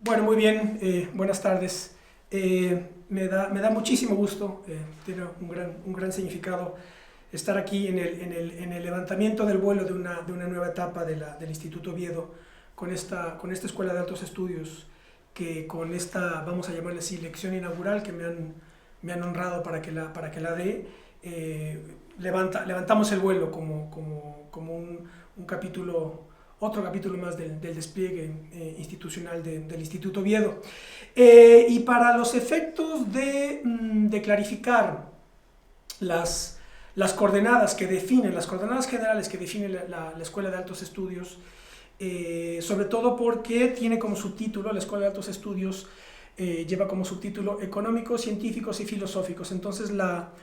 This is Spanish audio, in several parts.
Bueno, muy bien, buenas tardes. Me da muchísimo gusto, tiene un gran significado estar aquí en el levantamiento del vuelo de una nueva etapa del Instituto Oviedo con esta Escuela de Altos Estudios, que con esta, vamos a llamarle así, lección inaugural que me han honrado para que la dé, levantamos el vuelo como un capítulo, otro capítulo más del despliegue institucional del Instituto Oviedo. Y para los efectos de clarificar las coordenadas que definen, las coordenadas generales que define la Escuela de Altos Estudios, sobre todo porque tiene como subtítulo, la Escuela de Altos Estudios lleva como subtítulo Económicos, Científicos y Filosóficos. Entonces la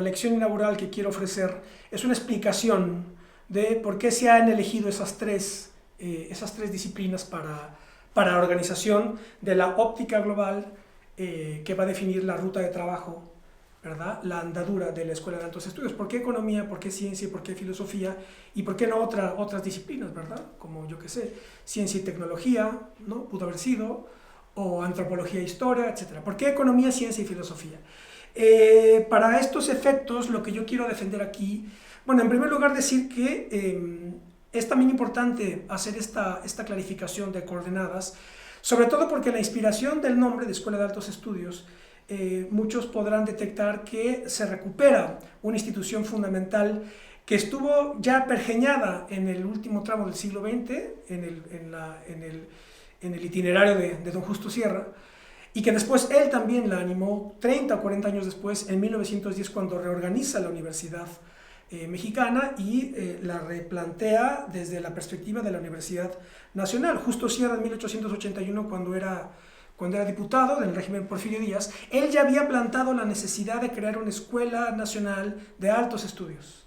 lección inaugural que quiero ofrecer es una explicación de por qué se han elegido esas tres disciplinas para la organización de la óptica global, que va a definir la ruta de trabajo, ¿verdad? La andadura de la Escuela de Altos Estudios. ¿Por qué economía? ¿Por qué ciencia? ¿Por qué filosofía? ¿Y por qué no otras disciplinas, ¿verdad? Como, yo qué sé, ciencia y tecnología, ¿no? Pudo haber sido, o antropología e historia, etc. ¿Por qué economía, ciencia y filosofía? Para estos efectos, lo que yo quiero defender aquí, bueno, en primer lugar decir que es también importante hacer esta clarificación de coordenadas, sobre todo porque la inspiración del nombre de Escuela de Altos Estudios, muchos podrán detectar que se recupera una institución fundamental que estuvo ya pergeñada en el último tramo del siglo XX, en el itinerario de don Justo Sierra, y que después él también la animó 30 o 40 años después, en 1910, cuando reorganiza la Universidad Mexicana y la replantea desde la perspectiva de la Universidad Nacional. Justo Sierra, en 1881, cuando era diputado del régimen Porfirio Díaz, él ya había plantado la necesidad de crear una escuela nacional de altos estudios.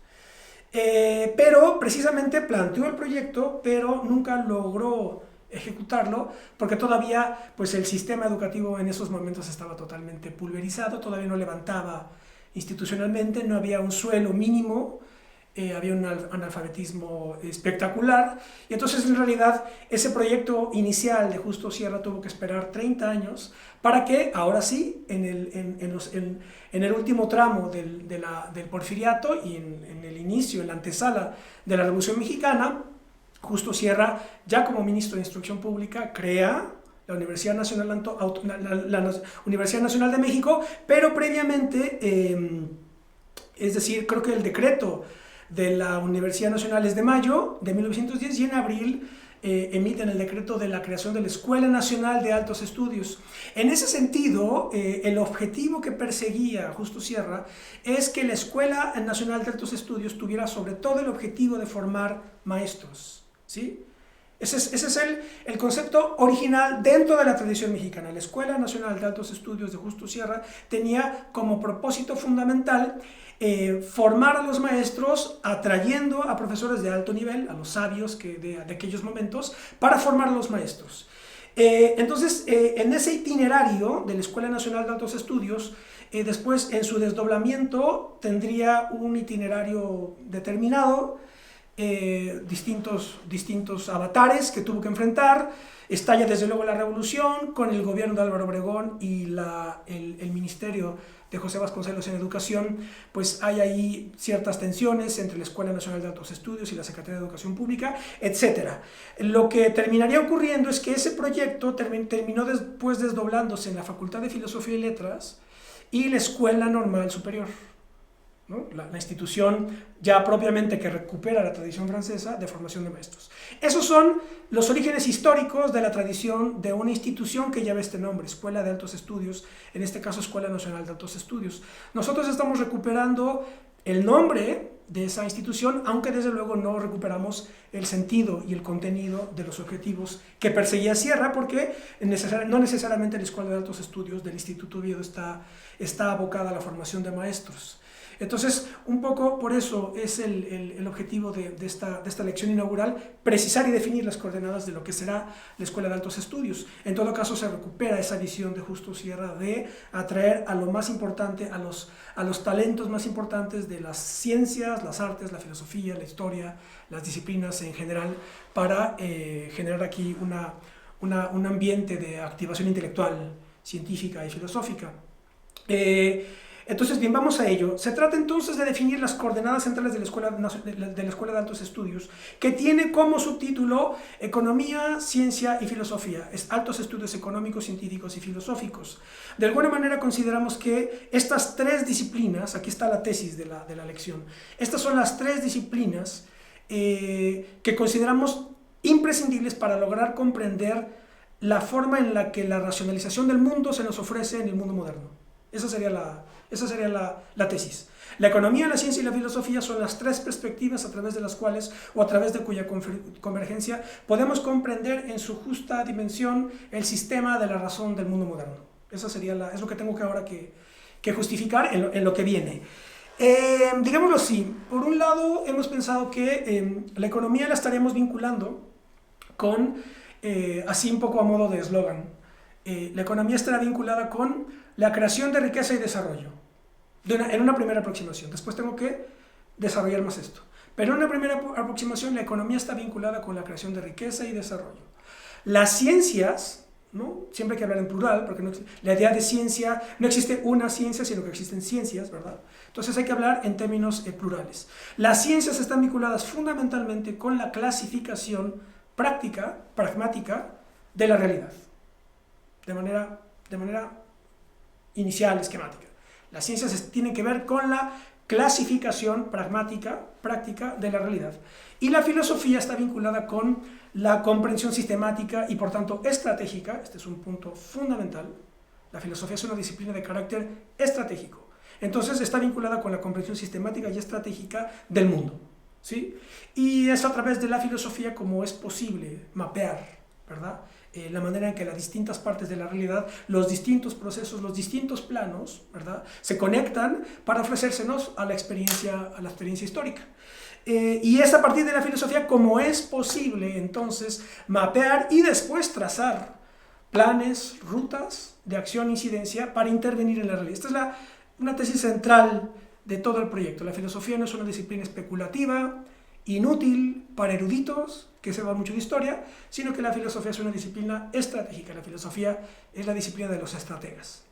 Pero precisamente planteó el proyecto, pero nunca logró ejecutarlo, porque todavía pues, el sistema educativo en esos momentos estaba totalmente pulverizado, todavía no levantaba institucionalmente, no había un suelo mínimo, había un analfabetismo espectacular, y entonces en realidad ese proyecto inicial de Justo Sierra tuvo que esperar 30 años para que ahora sí, en el último tramo del porfiriato y en el inicio, en la antesala de la Revolución Mexicana, Justo Sierra, ya como ministro de Instrucción Pública, crea la Universidad Nacional, la Universidad Nacional de México, pero previamente, es decir, creo que el decreto de la Universidad Nacional es de mayo de 1910, y en abril emiten el decreto de la creación de la Escuela Nacional de Altos Estudios. En ese sentido, el objetivo que perseguía Justo Sierra es que la Escuela Nacional de Altos Estudios tuviera sobre todo el objetivo de formar maestros, ¿sí? Ese es el concepto original dentro de la tradición mexicana. La Escuela Nacional de Altos Estudios de Justo Sierra tenía como propósito fundamental formar a los maestros, atrayendo a profesores de alto nivel, a los sabios de aquellos momentos, para formar a los maestros. Entonces, en ese itinerario de la Escuela Nacional de Altos Estudios, después en su desdoblamiento tendría un itinerario determinado, distintos avatares que tuvo que enfrentar. Estalla desde luego la revolución con el gobierno de Álvaro Obregón y el ministerio de José Vasconcelos en Educación. Pues hay ahí ciertas tensiones entre la Escuela Nacional de Altos Estudios y la Secretaría de Educación Pública, etc. Lo que terminaría ocurriendo es que ese proyecto terminó después desdoblándose en la Facultad de Filosofía y Letras y la Escuela Normal Superior, ¿no? La institución ya propiamente que recupera la tradición francesa de formación de maestros. Esos son los orígenes históricos de la tradición de una institución que lleva este nombre, Escuela de Altos Estudios, en este caso Escuela Nacional de Altos Estudios. Nosotros estamos recuperando el nombre de esa institución, aunque desde luego no recuperamos el sentido y el contenido de los objetivos que perseguía Sierra, porque no necesariamente la Escuela de Altos Estudios del Instituto Oviedo está abocada a la formación de maestros. Entonces, un poco por eso es el objetivo de esta lección inaugural, precisar y definir las coordenadas de lo que será la Escuela de Altos Estudios. En todo caso, se recupera esa visión de Justo Sierra de atraer a lo más importante, a los talentos más importantes de las ciencias, las artes, la filosofía, la historia, las disciplinas en general, para generar aquí un ambiente de activación intelectual, científica y filosófica. Entonces, bien, vamos a ello. Se trata entonces de definir las coordenadas centrales de la Escuela de Altos Estudios, que tiene como subtítulo Economía, Ciencia y Filosofía, Altos Estudios Económicos, Científicos y Filosóficos. De alguna manera consideramos que estas tres disciplinas, aquí está la tesis de la lección, estas son las tres disciplinas que consideramos imprescindibles para lograr comprender la forma en la que la racionalización del mundo se nos ofrece en el mundo moderno. Esa sería la tesis. La economía, la ciencia y la filosofía son las tres perspectivas a través de las cuales, o a través de cuya convergencia, podemos comprender en su justa dimensión el sistema de la razón del mundo moderno. Esa sería es lo que tengo ahora que justificar en lo que viene. Digámoslo así, por un lado hemos pensado que la economía la estaríamos vinculando con, así un poco a modo de eslogan, la economía estará vinculada con la creación de riqueza y desarrollo, en una primera aproximación. Después tengo que desarrollar más esto. Pero en una primera aproximación, la economía está vinculada con la creación de riqueza y desarrollo. Las ciencias, ¿no? Siempre hay que hablar en plural, porque la idea de ciencia, no existe una ciencia, sino que existen ciencias, ¿verdad? Entonces hay que hablar en términos plurales. Las ciencias están vinculadas fundamentalmente con la clasificación práctica, pragmática, de la realidad. De manera inicial, esquemática. Las ciencias tienen que ver con la clasificación pragmática, práctica de la realidad. Y la filosofía está vinculada con la comprensión sistemática y por tanto estratégica. Este es un punto fundamental. La filosofía es una disciplina de carácter estratégico. Entonces está vinculada con la comprensión sistemática y estratégica del mundo, ¿sí? Y es a través de la filosofía como es posible mapear, ¿verdad?, la manera en que las distintas partes de la realidad, los distintos procesos, los distintos planos, ¿verdad?, se conectan para ofrecérsenos a la experiencia histórica. Y es a partir de la filosofía como es posible entonces mapear y después trazar planes, rutas de acción e incidencia para intervenir en la realidad. Esta es una tesis central de todo el proyecto. La filosofía no es una disciplina especulativa, inútil para eruditos, que sepan mucho de historia, sino que la filosofía es una disciplina estratégica. La filosofía es la disciplina de los estrategas.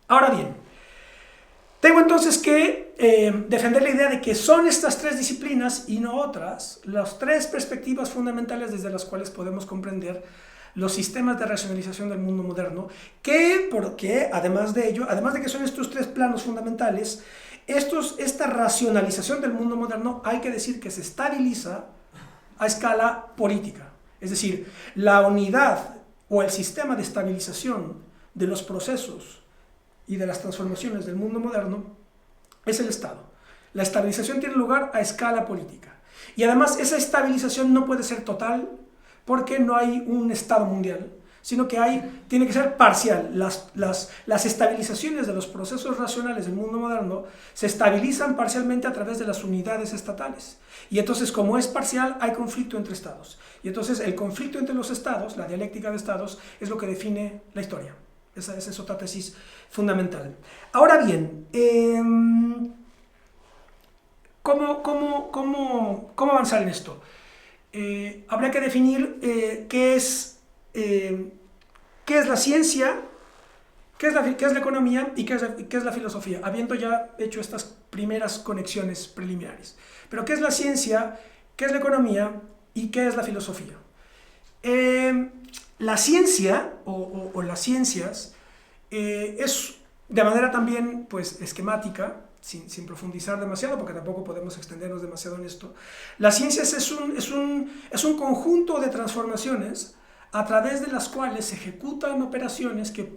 Ahora bien, tengo entonces que defender la idea de que son estas tres disciplinas y no otras, las tres perspectivas fundamentales desde las cuales podemos comprender los sistemas de racionalización del mundo moderno, porque además de ello, además de que son estos tres planos fundamentales, esta racionalización del mundo moderno hay que decir que se estabiliza a escala política. Es decir, la unidad o el sistema de estabilización de los procesos y de las transformaciones del mundo moderno es el Estado. La estabilización tiene lugar a escala política. Y además esa estabilización no puede ser total porque no hay un Estado mundial, sino que tiene que ser parcial. Las estabilizaciones de los procesos racionales del mundo moderno se estabilizan parcialmente a través de las unidades estatales. Y entonces, como es parcial, hay conflicto entre estados. Y entonces el conflicto entre los estados, la dialéctica de estados, es lo que define la historia. Esa es otra tesis fundamental. Ahora bien, ¿cómo avanzar en esto? Habría que definir qué es la ciencia, qué es la economía y qué es la filosofía, habiendo ya hecho estas primeras conexiones preliminares. Pero ¿qué es la ciencia, qué es la economía y qué es la filosofía? La ciencia o las ciencias es de manera también pues, esquemática, sin profundizar demasiado, porque tampoco podemos extendernos demasiado en esto. La ciencia es un conjunto de transformaciones a través de las cuales se ejecutan operaciones que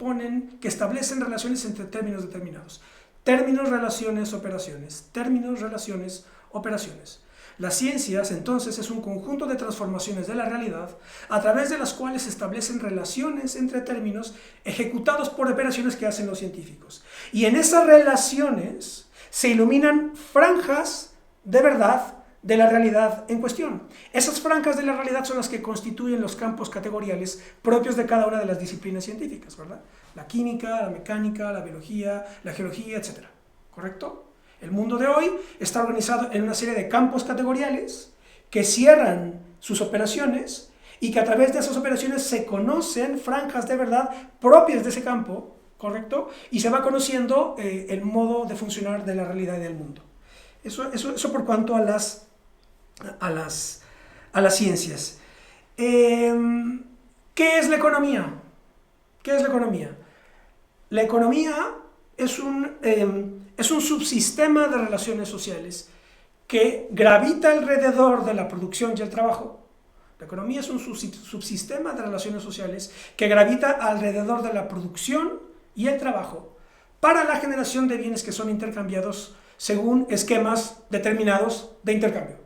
establecen relaciones entre términos determinados. Términos, relaciones, operaciones. Términos, relaciones, operaciones. Las ciencias, entonces, es un conjunto de transformaciones de la realidad a través de las cuales se establecen relaciones entre términos ejecutados por operaciones que hacen los científicos. Y en esas relaciones se iluminan franjas de verdad de la realidad en cuestión. Esas franjas de la realidad son las que constituyen los campos categoriales propios de cada una de las disciplinas científicas, ¿verdad? La química, la mecánica, la biología, la geología, etc. ¿Correcto? El mundo de hoy está organizado en una serie de campos categoriales que cierran sus operaciones y que a través de esas operaciones se conocen franjas de verdad propias de ese campo, ¿correcto? Y se va conociendo el modo de funcionar de la realidad y del mundo. Eso por cuanto a las ciencias. ¿Qué es la economía? ¿Qué es la economía? La economía es un subsistema de relaciones sociales que gravita alrededor de la producción y el trabajo. La economía es un subsistema de relaciones sociales que gravita alrededor de la producción y el trabajo para la generación de bienes que son intercambiados según esquemas determinados de intercambio.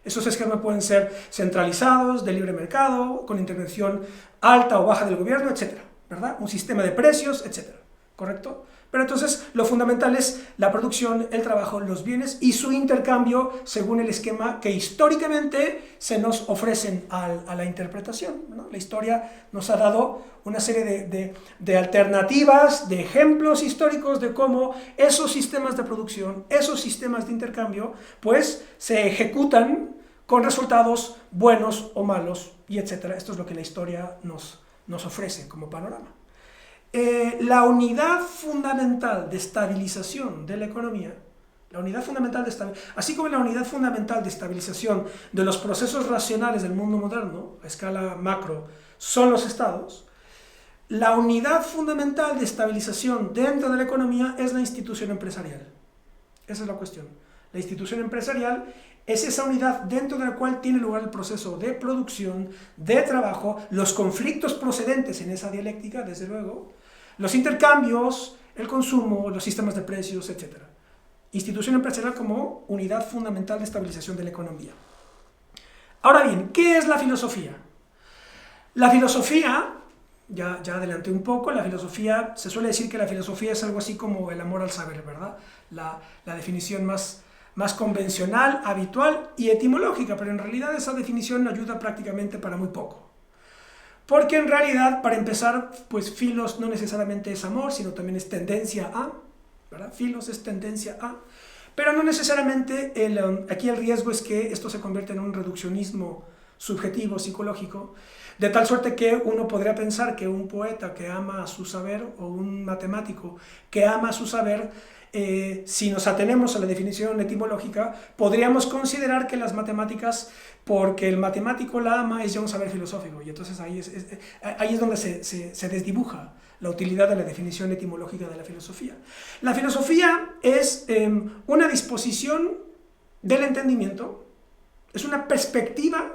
Esos esquemas pueden ser centralizados, de libre mercado, con intervención alta o baja del gobierno, etc., ¿verdad? Un sistema de precios, etc., ¿correcto? Pero entonces lo fundamental es la producción, el trabajo, los bienes y su intercambio según el esquema que históricamente se nos ofrecen a la interpretación, ¿no? La historia nos ha dado una serie de alternativas, de ejemplos históricos de cómo esos sistemas de producción, esos sistemas de intercambio, pues se ejecutan con resultados buenos o malos, y etc. Esto es lo que la historia nos ofrece como panorama. La unidad fundamental de estabilización de la economía, así como la unidad fundamental de estabilización de los procesos racionales del mundo moderno, a escala macro, son los estados, la unidad fundamental de estabilización dentro de la economía es la institución empresarial. Esa es la cuestión. La institución empresarial es esa unidad dentro de la cual tiene lugar el proceso de producción, de trabajo, los conflictos procedentes en esa dialéctica, desde luego, los intercambios, el consumo, los sistemas de precios, etc. Institución empresarial como unidad fundamental de estabilización de la economía. Ahora bien, ¿qué es la filosofía? La filosofía, ya adelanté un poco, la filosofía, se suele decir que la filosofía es algo así como el amor al saber, ¿verdad? La definición más convencional, habitual y etimológica, pero en realidad esa definición ayuda prácticamente para muy poco. Porque en realidad, para empezar, pues filos no necesariamente es amor, sino también es tendencia a, ¿verdad? Filos es tendencia a, pero no necesariamente, aquí el riesgo es que esto se convierta en un reduccionismo subjetivo, psicológico, de tal suerte que uno podría pensar que un poeta que ama a su saber o un matemático que ama a su saber, si nos atenemos a la definición etimológica, podríamos considerar que las matemáticas, porque el matemático la ama, es ya un saber filosófico, y entonces ahí es donde se desdibuja la utilidad de la definición etimológica de la filosofía. La filosofía es una disposición del entendimiento, es una perspectiva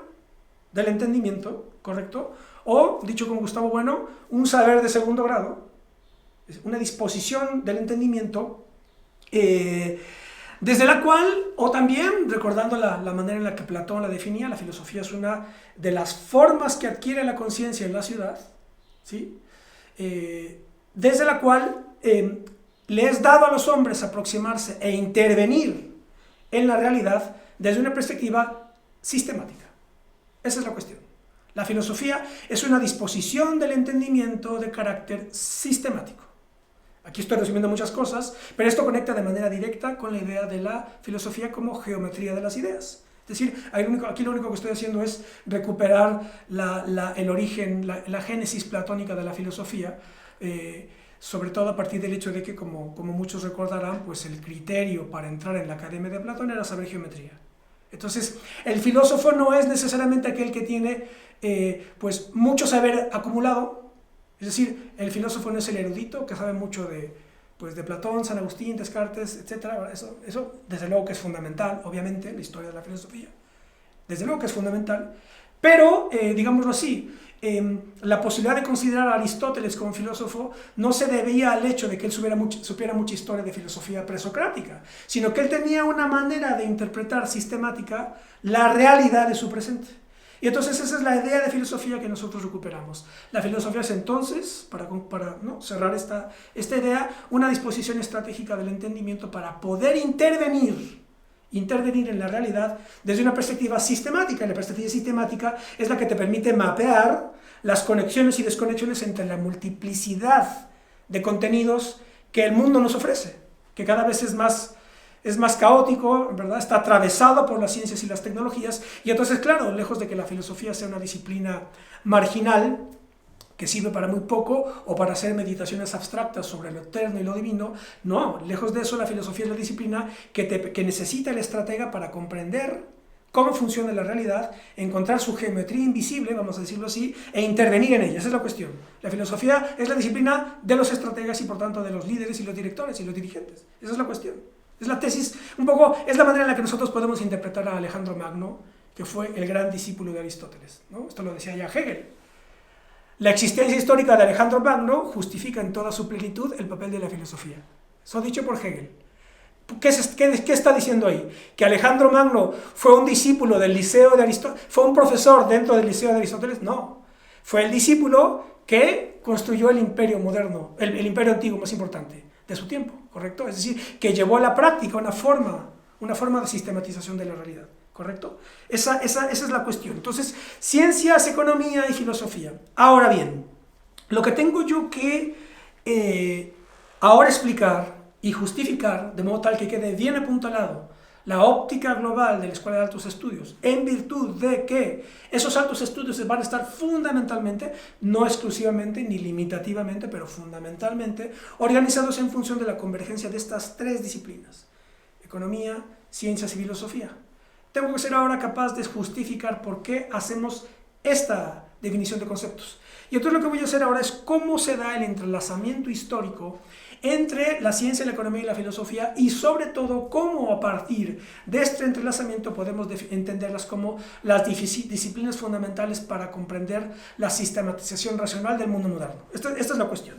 del entendimiento, ¿correcto? O, dicho con Gustavo Bueno, un saber de segundo grado, es una disposición del entendimiento desde la cual, o también, recordando la manera en la que Platón la definía, la filosofía es una de las formas que adquiere la conciencia en la ciudad, ¿sí? Desde la cual le es dado a los hombres aproximarse e intervenir en la realidad desde una perspectiva sistemática. Esa es la cuestión. La filosofía es una disposición del entendimiento de carácter sistemático. Aquí estoy resumiendo muchas cosas, pero esto conecta de manera directa con la idea de la filosofía como geometría de las ideas. Es decir, aquí lo único que estoy haciendo es recuperar el origen, la génesis platónica de la filosofía, sobre todo a partir del hecho de que, como muchos recordarán, pues el criterio para entrar en la Academia de Platón era saber geometría. Entonces, el filósofo no es necesariamente aquel que tiene pues mucho saber acumulado. Es decir, el filósofo no es el erudito que sabe mucho de Platón, San Agustín, Descartes, etc. Eso desde luego que es fundamental, obviamente, en la historia de la filosofía. Desde luego que es fundamental, pero, digámoslo así, la posibilidad de considerar a Aristóteles como filósofo no se debía al hecho de que él supiera mucha historia de filosofía presocrática, sino que él tenía una manera de interpretar sistemática la realidad de su presente. Y entonces esa es la idea de filosofía que nosotros recuperamos. La filosofía es entonces, para cerrar esta idea, una disposición estratégica del entendimiento para poder intervenir en la realidad desde una perspectiva sistemática. Y la perspectiva sistemática es la que te permite mapear las conexiones y desconexiones entre la multiplicidad de contenidos que el mundo nos ofrece, que cada vez es más es más caótico, ¿verdad? Está atravesado por las ciencias y las tecnologías, y entonces, claro, lejos de que la filosofía sea una disciplina marginal, que sirve para muy poco o para hacer meditaciones abstractas sobre lo eterno y lo divino, no, lejos de eso, la filosofía es la disciplina que necesita el estratega para comprender cómo funciona la realidad, encontrar su geometría invisible, vamos a decirlo así, e intervenir en ella. Esa es la cuestión. La filosofía es la disciplina de los estrategas y por tanto de los líderes y los directores y los dirigentes. Esa es la cuestión. Es la tesis, un poco, es la manera en la que nosotros podemos interpretar a Alejandro Magno, que fue el gran discípulo de Aristóteles, ¿no? Esto lo decía ya Hegel. La existencia histórica de Alejandro Magno justifica en toda su plenitud el papel de la filosofía. Eso dicho por Hegel. ¿Qué está diciendo ahí? ¿Que Alejandro Magno fue un discípulo del Liceo de Aristóteles? ¿Fue un profesor dentro del Liceo de Aristóteles? No. Fue el discípulo que construyó el imperio moderno, el imperio antiguo más importante de su tiempo, ¿correcto? Es decir, que llevó a la práctica una forma de sistematización de la realidad, ¿correcto? Esa es la cuestión. Entonces, ciencias, economía y filosofía. Ahora bien, lo que tengo yo que ahora explicar y justificar, de modo tal que quede bien apuntalado la óptica global de la Escuela de Altos Estudios, en virtud de que esos altos estudios van a estar fundamentalmente, no exclusivamente ni limitativamente, pero fundamentalmente, organizados en función de la convergencia de estas tres disciplinas: economía, ciencias y filosofía. Tengo que ser ahora capaz de justificar por qué hacemos esta definición de conceptos. Y entonces lo que voy a hacer ahora es cómo se da el entrelazamiento histórico entre la ciencia, la economía y la filosofía, y sobre todo cómo a partir de este entrelazamiento podemos entenderlas como las disciplinas fundamentales para comprender la sistematización racional del mundo moderno. Esta es la cuestión.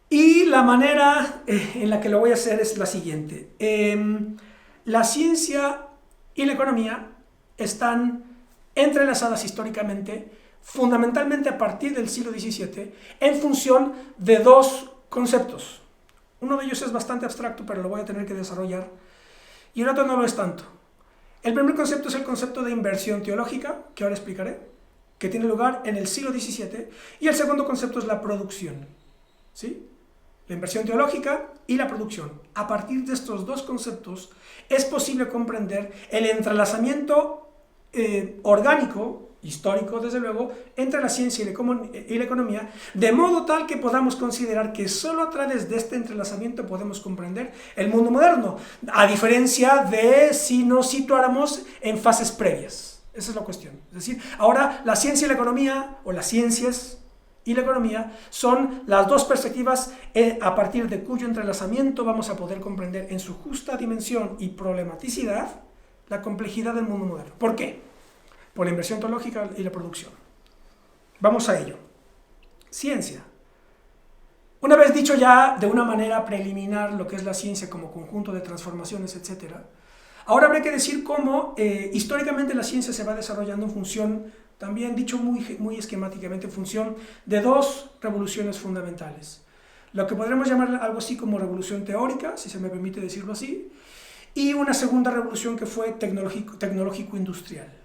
Y la manera en la que lo voy a hacer es la siguiente. La ciencia y la economía están entrelazadas históricamente, fundamentalmente a partir del siglo XVII, en función de dos conceptos. Uno de ellos es bastante abstracto, pero lo voy a tener que desarrollar, y el otro no lo es tanto. El primer concepto es el concepto de inversión teológica, que ahora explicaré, que tiene lugar en el siglo XVII, y el segundo concepto es la producción, ¿sí? La inversión teológica y la producción. A partir de estos dos conceptos es posible comprender el entrelazamiento orgánico, histórico desde luego, entre la ciencia y la economía, de modo tal que podamos considerar que solo a través de este entrelazamiento podemos comprender el mundo moderno, a diferencia de si nos situáramos en fases previas. Esa es la cuestión. Es decir, ahora la ciencia y la economía, o las ciencias y la economía, son las dos perspectivas a partir de cuyo entrelazamiento vamos a poder comprender en su justa dimensión y problematicidad la complejidad del mundo moderno. ¿Por qué? Por la inversión teológica y la producción. Vamos a ello. Ciencia. Una vez dicho ya de una manera preliminar lo que es la ciencia como conjunto de transformaciones, etc., ahora habrá que decir cómo históricamente la ciencia se va desarrollando en función, también dicho muy esquemáticamente, en función de dos revoluciones fundamentales. Lo que podremos llamar algo así como revolución teórica, si se me permite decirlo así, y una segunda revolución que fue tecnológico-industrial.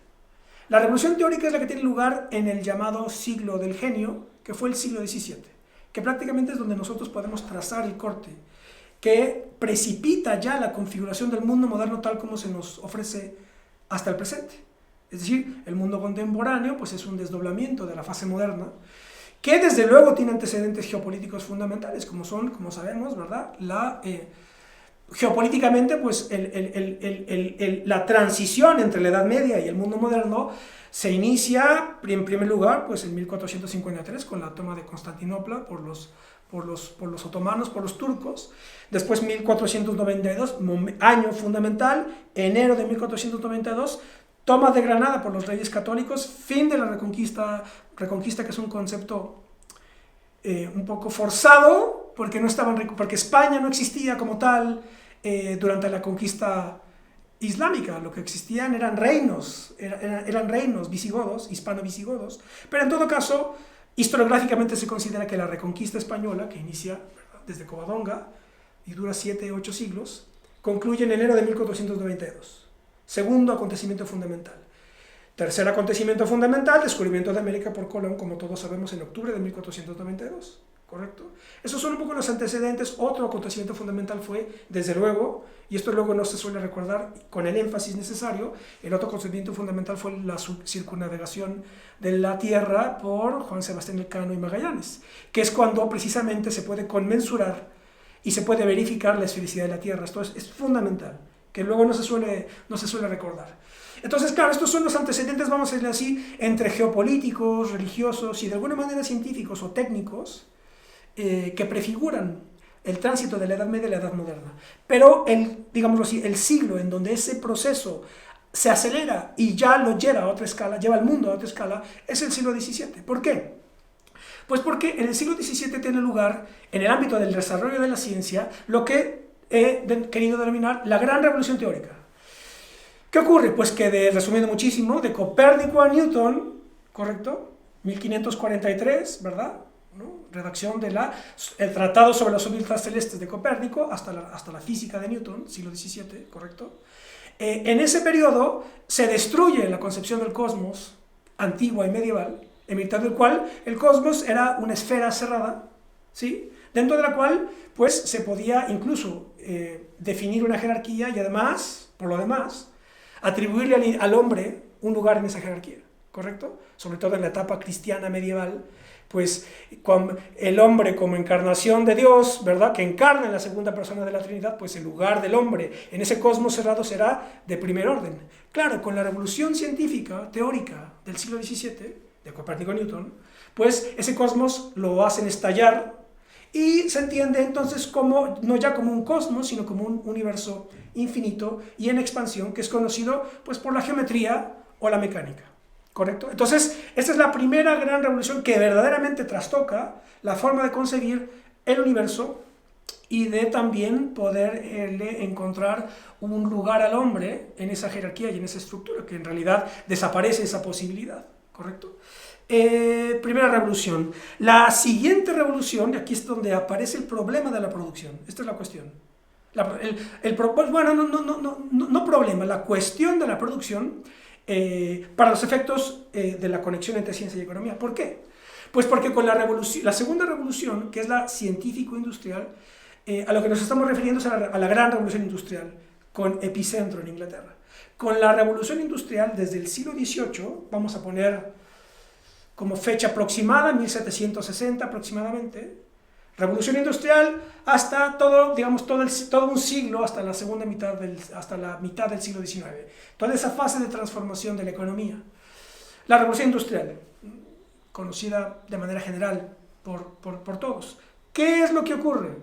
La revolución teórica es la que tiene lugar en el llamado siglo del genio, que fue el siglo XVII, que prácticamente es donde nosotros podemos trazar el corte, que precipita ya la configuración del mundo moderno tal como se nos ofrece hasta el presente. Es decir, el mundo contemporáneo pues es un desdoblamiento de la fase moderna, que desde luego tiene antecedentes geopolíticos fundamentales, como sabemos, ¿verdad? Geopolíticamente, pues la transición entre la Edad Media y el mundo moderno se inicia, en primer lugar, pues en 1453, con la toma de Constantinopla por los otomanos, por los turcos. Después 1492, año fundamental, enero de 1492, toma de Granada por los reyes católicos, fin de la reconquista que es un concepto un poco forzado, porque España no existía como tal durante la conquista islámica. Lo que existían eran reinos visigodos, hispano-visigodos, pero en todo caso, historiográficamente se considera que la reconquista española, que inicia, ¿verdad?, desde Covadonga y dura 7-8 siglos, concluye en enero de 1492. Segundo acontecimiento fundamental. Tercer acontecimiento fundamental, descubrimiento de América por Colón, como todos sabemos, en octubre de 1492. ¿correcto? Esos son un poco los antecedentes. Otro acontecimiento fundamental fue, desde luego, y esto luego no se suele recordar con el énfasis necesario, el otro acontecimiento fundamental fue la circunnavegación de la Tierra por Juan Sebastián Elcano y Magallanes, que es cuando precisamente se puede conmensurar y se puede verificar la esfericidad de la Tierra. Esto es fundamental, que luego no se suele recordar. Entonces, claro, estos son los antecedentes, vamos a decirlo así, entre geopolíticos, religiosos y de alguna manera científicos o técnicos, que prefiguran el tránsito de la Edad Media a la Edad Moderna. Pero, digámoslo así, el siglo en donde ese proceso se acelera y ya lo lleva a otra escala, lleva al mundo a otra escala, es el siglo XVII. ¿Por qué? Pues porque en el siglo XVII tiene lugar, en el ámbito del desarrollo de la ciencia, lo que he querido denominar la Gran Revolución Teórica. ¿Qué ocurre? Pues que, resumiendo muchísimo, de Copérnico a Newton, ¿correcto? 1543, ¿verdad? ¿No? Redacción del Tratado sobre las órbitas celestes de Copérnico hasta la física de Newton, siglo XVII, ¿correcto? En ese periodo se destruye la concepción del cosmos antigua y medieval, en mitad del cual el cosmos era una esfera cerrada, ¿sí? Dentro de la cual pues, se podía incluso definir una jerarquía y además, por lo demás, atribuirle al hombre un lugar en esa jerarquía, ¿correcto? Sobre todo en la etapa cristiana medieval, pues el hombre como encarnación de Dios, ¿verdad? Que encarna en la segunda persona de la Trinidad, pues el lugar del hombre en ese cosmos cerrado será de primer orden. Claro, con la revolución científica, teórica del siglo XVII, de Copérnico y Newton, pues ese cosmos lo hacen estallar y se entiende entonces como, no ya como un cosmos, sino como un universo infinito y en expansión, que es conocido pues por la geometría o la mecánica. ¿Correcto? Entonces, esta es la primera gran revolución que verdaderamente trastoca la forma de concebir el universo y de también poder encontrar un lugar al hombre en esa jerarquía y en esa estructura, que en realidad desaparece esa posibilidad. ¿Correcto? Primera revolución. La siguiente revolución, y aquí es donde aparece el problema de la producción. Esta es la cuestión. No problema, la cuestión de la producción para los efectos de la conexión entre ciencia y economía. ¿Por qué? Pues porque con la segunda revolución, que es la científico-industrial, a lo que nos estamos refiriendo es a la gran revolución industrial, con epicentro en Inglaterra. Con la revolución industrial, desde el siglo XVIII, vamos a poner como fecha aproximada, 1760 aproximadamente, revolución industrial hasta todo un siglo, hasta la mitad del siglo XIX. Toda esa fase de transformación de la economía. La revolución industrial, conocida de manera general por todos. ¿Qué es lo que ocurre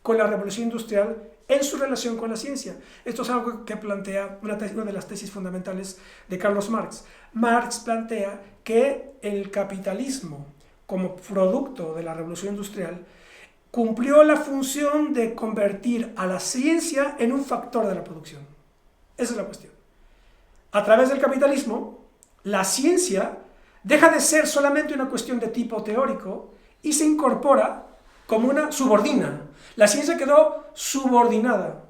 con la revolución industrial en su relación con la ciencia? Esto es algo que plantea una de las tesis fundamentales de Carlos Marx. Marx plantea que el capitalismo, como producto de la revolución industrial, cumplió la función de convertir a la ciencia en un factor de la producción. Esa es la cuestión. A través del capitalismo, la ciencia deja de ser solamente una cuestión de tipo teórico y se incorpora como una subordina. La ciencia quedó subordinada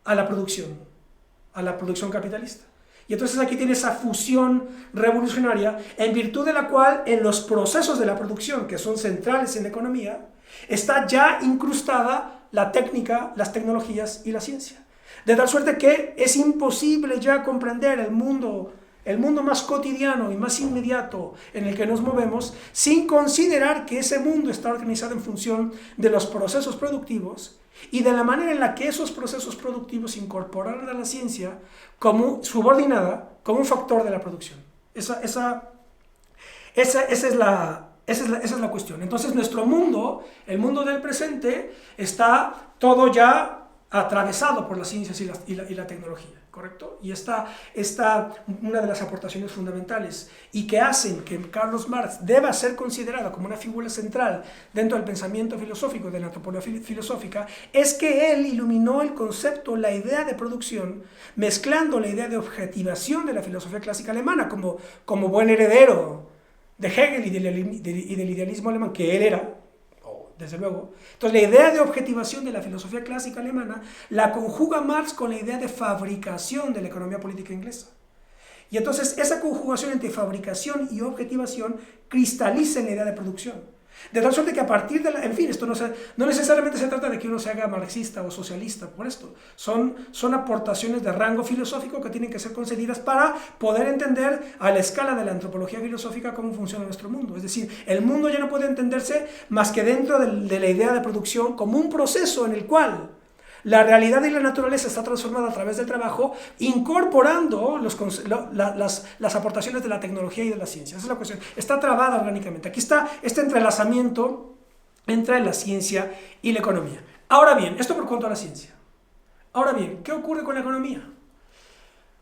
a la producción capitalista. Y entonces aquí tiene esa fusión revolucionaria en virtud de la cual en los procesos de la producción, que son centrales en la economía, está ya incrustada la técnica, las tecnologías y la ciencia. De tal suerte que es imposible ya comprender el mundo más cotidiano y más inmediato en el que nos movemos sin considerar que ese mundo está organizado en función de los procesos productivos y de la manera en la que esos procesos productivos se incorporaron a la ciencia como subordinada, como un factor de la producción. Esa es la cuestión. Entonces nuestro mundo, el mundo del presente, está todo ya atravesado por las ciencias y la tecnología, ¿correcto? Y esta una de las aportaciones fundamentales y que hacen que Carlos Marx deba ser considerado como una figura central dentro del pensamiento filosófico, de la antropología filosófica, es que él iluminó el concepto, la idea de producción, mezclando la idea de objetivación de la filosofía clásica alemana como buen heredero de Hegel y del idealismo alemán, que él era, desde luego. Entonces la idea de objetivación de la filosofía clásica alemana la conjuga Marx con la idea de fabricación de la economía política inglesa. Y entonces esa conjugación entre fabricación y objetivación cristaliza en la idea de producción. De tal suerte que a partir de en fin, esto no necesariamente se trata de que uno se haga marxista o socialista por esto. Son aportaciones de rango filosófico que tienen que ser concedidas para poder entender a la escala de la antropología filosófica cómo funciona nuestro mundo. Es decir, el mundo ya no puede entenderse más que dentro de la idea de producción como un proceso en el cual la realidad y la naturaleza está transformada a través del trabajo, incorporando las aportaciones de la tecnología y de la ciencia. Esa es la cuestión. Está trabada orgánicamente. Aquí está este entrelazamiento entre la ciencia y la economía. Ahora bien, esto por cuanto a la ciencia. Ahora bien, ¿qué ocurre con la economía?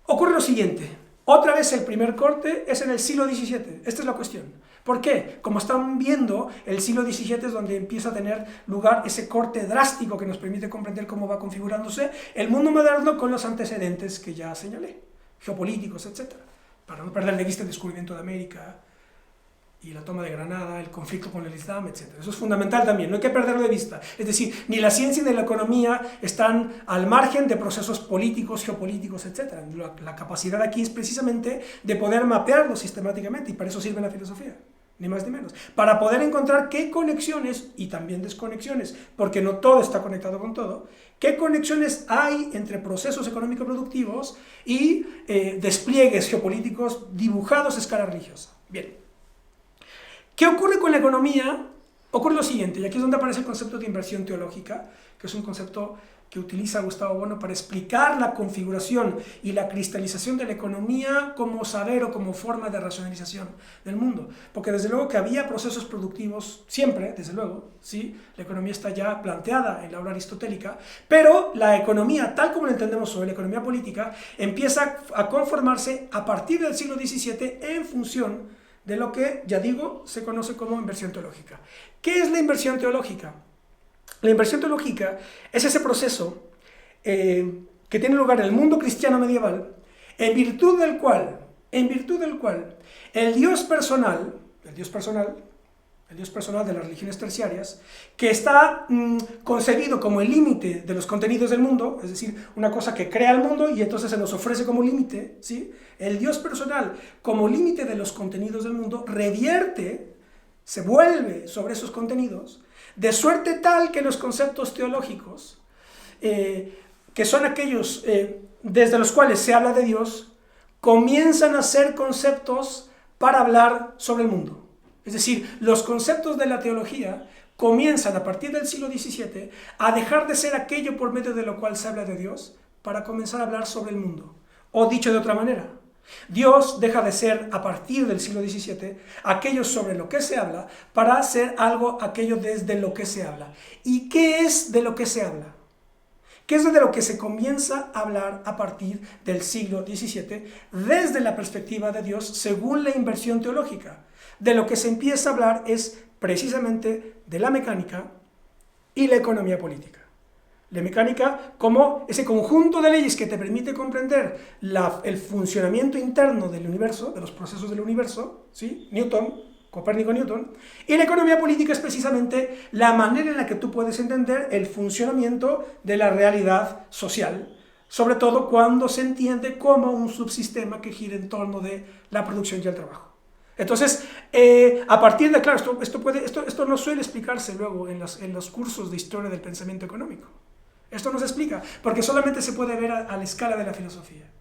Ocurre lo siguiente. Otra vez el primer corte es en el siglo XVII. Esta es la cuestión. ¿Por qué? Como están viendo, el siglo XVII es donde empieza a tener lugar ese corte drástico que nos permite comprender cómo va configurándose el mundo moderno con los antecedentes que ya señalé, geopolíticos, etc. Para no perder de vista el descubrimiento de América y la toma de Granada, el conflicto con el Islam, etc. Eso es fundamental también, no hay que perderlo de vista. Es decir, ni la ciencia ni la economía están al margen de procesos políticos, geopolíticos, etc. La capacidad aquí es precisamente de poder mapearlo sistemáticamente, y para eso sirve la filosofía. Ni más ni menos, para poder encontrar qué conexiones y también desconexiones, porque no todo está conectado con todo, qué conexiones hay entre procesos económico-productivos y despliegues geopolíticos dibujados a escala religiosa. Bien, ¿qué ocurre con la economía? Ocurre lo siguiente, y aquí es donde aparece el concepto de inversión teológica, que es un concepto que utiliza Gustavo Bueno para explicar la configuración y la cristalización de la economía como saber o como forma de racionalización del mundo. Porque desde luego que había procesos productivos, siempre, desde luego, ¿sí? La economía está ya planteada en la obra aristotélica, pero la economía, tal como la entendemos hoy, la economía política, empieza a conformarse a partir del siglo XVII en función de lo que, ya digo, se conoce como inversión teológica. ¿Qué es la inversión teológica? La inversión teológica es ese proceso que tiene lugar en el mundo cristiano medieval, en virtud del cual el Dios personal de las religiones terciarias, que está concebido como el límite de los contenidos del mundo, es decir, una cosa que crea el mundo y entonces se nos ofrece como límite, ¿sí? El Dios personal como límite de los contenidos del mundo revierte, se vuelve sobre esos contenidos, de suerte tal que los conceptos teológicos, que son aquellos desde los cuales se habla de Dios, comienzan a ser conceptos para hablar sobre el mundo. Es decir, los conceptos de la teología comienzan a partir del siglo XVII a dejar de ser aquello por medio de lo cual se habla de Dios para comenzar a hablar sobre el mundo. O dicho de otra manera, Dios deja de ser, a partir del siglo XVII, aquello sobre lo que se habla para ser algo aquello desde lo que se habla. ¿Y qué es de lo que se habla? ¿Qué es de lo que se comienza a hablar a partir del siglo XVII desde la perspectiva de Dios según la inversión teológica? De lo que se empieza a hablar es precisamente de la mecánica y la economía política. La mecánica como ese conjunto de leyes que te permite comprender el funcionamiento interno del universo, de los procesos del universo, ¿sí? Copérnico-Newton, y la economía política es precisamente la manera en la que tú puedes entender el funcionamiento de la realidad social, sobre todo cuando se entiende como un subsistema que gira en torno de la producción y el trabajo. Entonces, a partir de, claro, esto no suele explicarse luego en los cursos de historia del pensamiento económico. Esto no se explica, porque solamente se puede ver a la escala de la filosofía.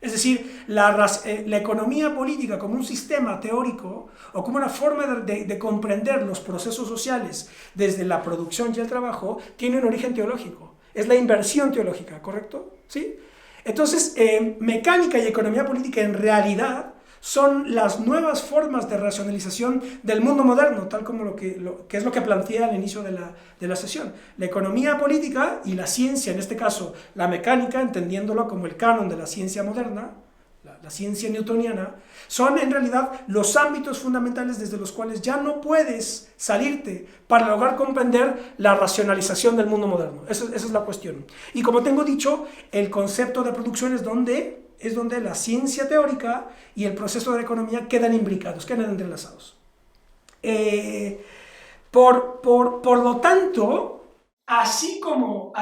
Es decir, la economía política como un sistema teórico o como una forma de comprender los procesos sociales desde la producción y el trabajo tiene un origen teológico. Es la inversión teológica, ¿correcto? ¿Sí? Entonces, mecánica y economía política en realidad son las nuevas formas de racionalización del mundo moderno, tal como que es lo que plantea al inicio de la sesión. La economía política y la ciencia, en este caso la mecánica, entendiéndolo como el canon de la ciencia moderna, la ciencia newtoniana, son en realidad los ámbitos fundamentales desde los cuales ya no puedes salirte para lograr comprender la racionalización del mundo moderno. Esa es la cuestión. Y como tengo dicho, el concepto de producción es donde la ciencia teórica y el proceso de la economía quedan imbricados, quedan entrelazados. Por lo tanto, así como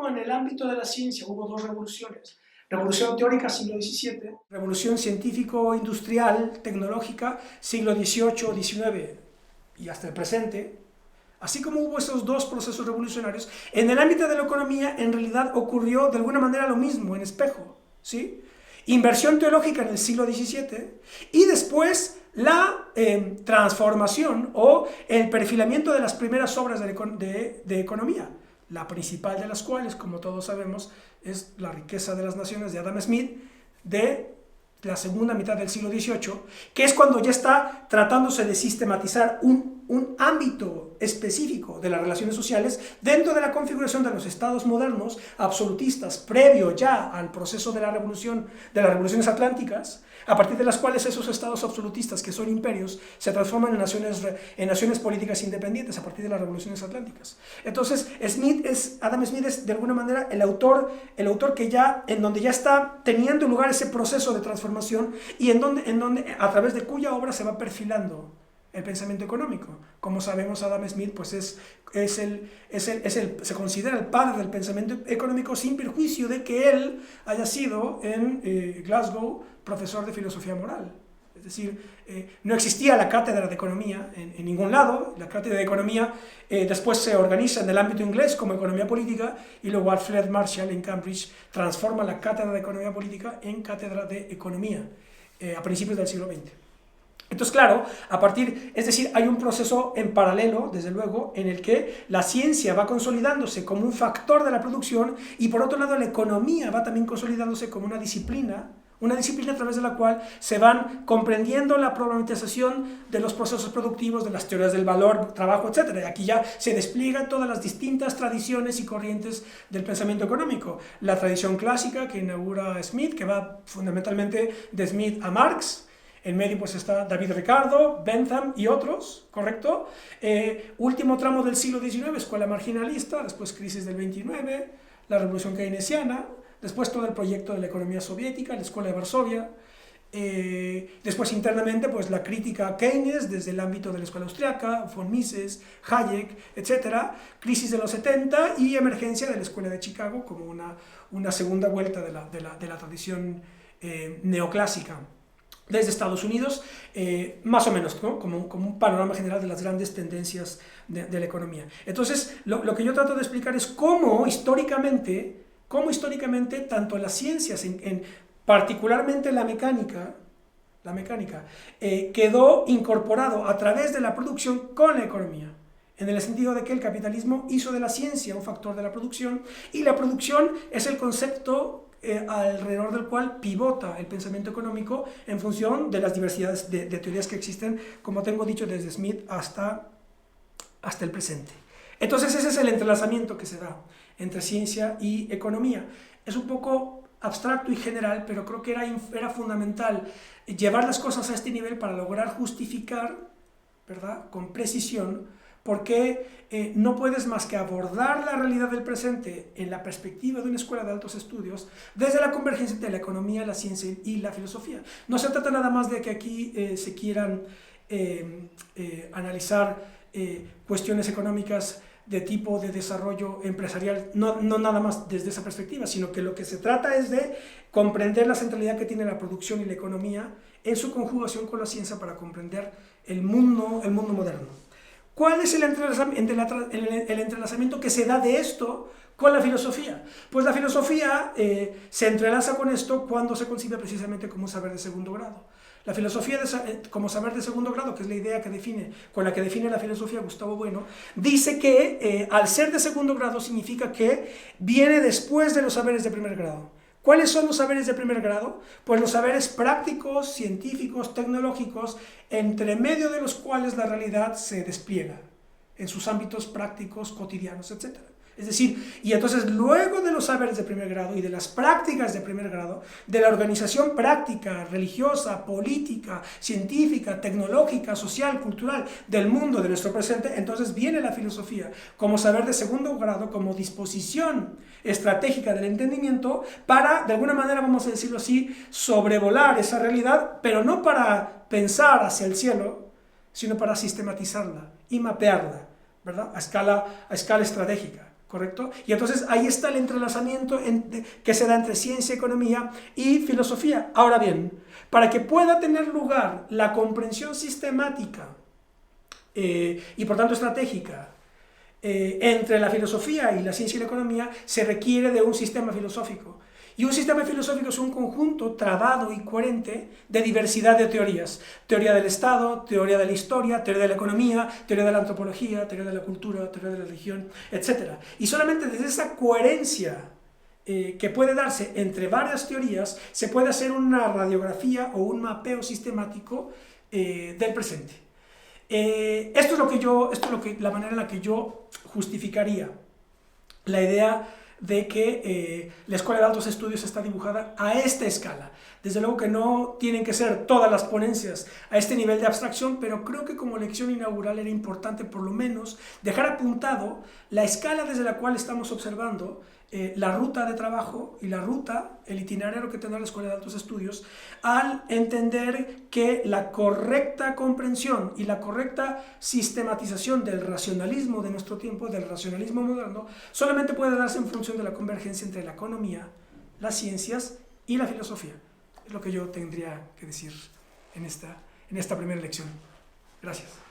en el ámbito de la ciencia hubo dos revoluciones, revolución teórica siglo XVII, revolución científico-industrial, tecnológica, siglo XVIII, XIX y hasta el presente, así como hubo esos dos procesos revolucionarios, en el ámbito de la economía en realidad ocurrió de alguna manera lo mismo, en espejo, ¿sí? Inversión teológica en el siglo XVII y después la transformación o el perfilamiento de las primeras obras de economía, la principal de las cuales, como todos sabemos, es La riqueza de las naciones de Adam Smith, de la segunda mitad del siglo XVIII, que es cuando ya está tratándose de sistematizar un ámbito específico de las relaciones sociales dentro de la configuración de los estados modernos absolutistas, previo ya al proceso de las revoluciones atlánticas, a partir de las cuales esos estados absolutistas, que son imperios, se transforman en naciones políticas independientes a partir de las revoluciones atlánticas. Entonces, Adam Smith es de alguna manera el autor que ya, en donde ya está teniendo lugar ese proceso de transformación y en donde a través de cuya obra se va perfilando el pensamiento económico. Como sabemos, Adam Smith pues se considera el padre del pensamiento económico, sin perjuicio de que él haya sido en Glasgow profesor de filosofía moral. Es decir, no existía la cátedra de economía en ningún lado. La cátedra de economía después se organiza en el ámbito inglés como economía política, y luego Alfred Marshall en Cambridge transforma la cátedra de economía política en cátedra de economía a principios del siglo XX. Entonces, claro, es decir, hay un proceso en paralelo, desde luego, en el que la ciencia va consolidándose como un factor de la producción y, por otro lado, la economía va también consolidándose como una disciplina a través de la cual se van comprendiendo la problematización de los procesos productivos, de las teorías del valor, trabajo, etc. Y aquí ya se despliegan todas las distintas tradiciones y corrientes del pensamiento económico. La tradición clásica que inaugura Smith, que va fundamentalmente de Smith a Marx. En medio pues está David Ricardo, Bentham y otros, ¿correcto? Último tramo del siglo XIX, escuela marginalista, después crisis del 29, la revolución keynesiana, después todo el proyecto de la economía soviética, la escuela de Varsovia, después internamente pues la crítica a Keynes desde el ámbito de la escuela austriaca, von Mises, Hayek, etc. Crisis de los 70 y emergencia de la escuela de Chicago como una segunda vuelta de la tradición neoclásica. Desde Estados Unidos, más o menos, ¿no? como un panorama general de las grandes tendencias de la economía. Entonces, lo que yo trato de explicar es cómo históricamente tanto las ciencias, particularmente la mecánica, quedó incorporado a través de la producción con la economía, en el sentido de que el capitalismo hizo de la ciencia un factor de la producción, y la producción es el concepto alrededor del cual pivota el pensamiento económico en función de las diversidades de teorías que existen, como tengo dicho, desde Smith hasta el presente. Entonces ese es el entrelazamiento que se da entre ciencia y economía. Es un poco abstracto y general, pero creo que era fundamental llevar las cosas a este nivel para lograr justificar, ¿verdad?, con precisión, porque no puedes más que abordar la realidad del presente en la perspectiva de una escuela de altos estudios desde la convergencia entre la economía, la ciencia y la filosofía. No se trata nada más de que aquí se quieran analizar cuestiones económicas de tipo de desarrollo empresarial, no nada más desde esa perspectiva, sino que lo que se trata es de comprender la centralidad que tiene la producción y la economía en su conjugación con la ciencia para comprender el mundo moderno. ¿Cuál es el entrelazamiento que se da de esto con la filosofía? Pues la filosofía se entrelaza con esto cuando se concibe precisamente como un saber de segundo grado. La filosofía como saber de segundo grado, que es la idea con la que define la filosofía Gustavo Bueno, dice que al ser de segundo grado significa que viene después de los saberes de primer grado. ¿Cuáles son los saberes de primer grado? Pues los saberes prácticos, científicos, tecnológicos, entre medio de los cuales la realidad se despliega en sus ámbitos prácticos, cotidianos, etc. Es decir, y entonces luego de los saberes de primer grado y de las prácticas de primer grado, de la organización práctica, religiosa, política, científica, tecnológica, social, cultural del mundo de nuestro presente, entonces viene la filosofía como saber de segundo grado, como disposición estratégica del entendimiento para, de alguna manera, vamos a decirlo así, sobrevolar esa realidad, pero no para pensar hacia el cielo, sino para sistematizarla y mapearla, ¿verdad?, a escala estratégica. ¿Correcto? Y entonces ahí está el entrelazamiento que se da entre ciencia, economía y filosofía. Ahora bien, para que pueda tener lugar la comprensión sistemática y por tanto estratégica, entre la filosofía y la ciencia y la economía, se requiere de un sistema filosófico. Y un sistema filosófico es un conjunto trabado y coherente de diversidad de teorías. Teoría del Estado, teoría de la historia, teoría de la economía, teoría de la antropología, teoría de la cultura, teoría de la religión, etc. Y solamente desde esa coherencia que puede darse entre varias teorías, se puede hacer una radiografía o un mapeo sistemático del presente. Esto es la manera en la que yo justificaría la idea de que la Escuela de Altos Estudios está dibujada a esta escala. Desde luego que no tienen que ser todas las ponencias a este nivel de abstracción, pero creo que como lección inaugural era importante por lo menos dejar apuntado la escala desde la cual estamos observando la ruta de trabajo y la ruta, el itinerario que tendrá la Escuela de Altos Estudios, al entender que la correcta comprensión y la correcta sistematización del racionalismo de nuestro tiempo, del racionalismo moderno, solamente puede darse en función de la convergencia entre la economía, las ciencias y la filosofía. Es lo que yo tendría que decir en esta primera lección. Gracias.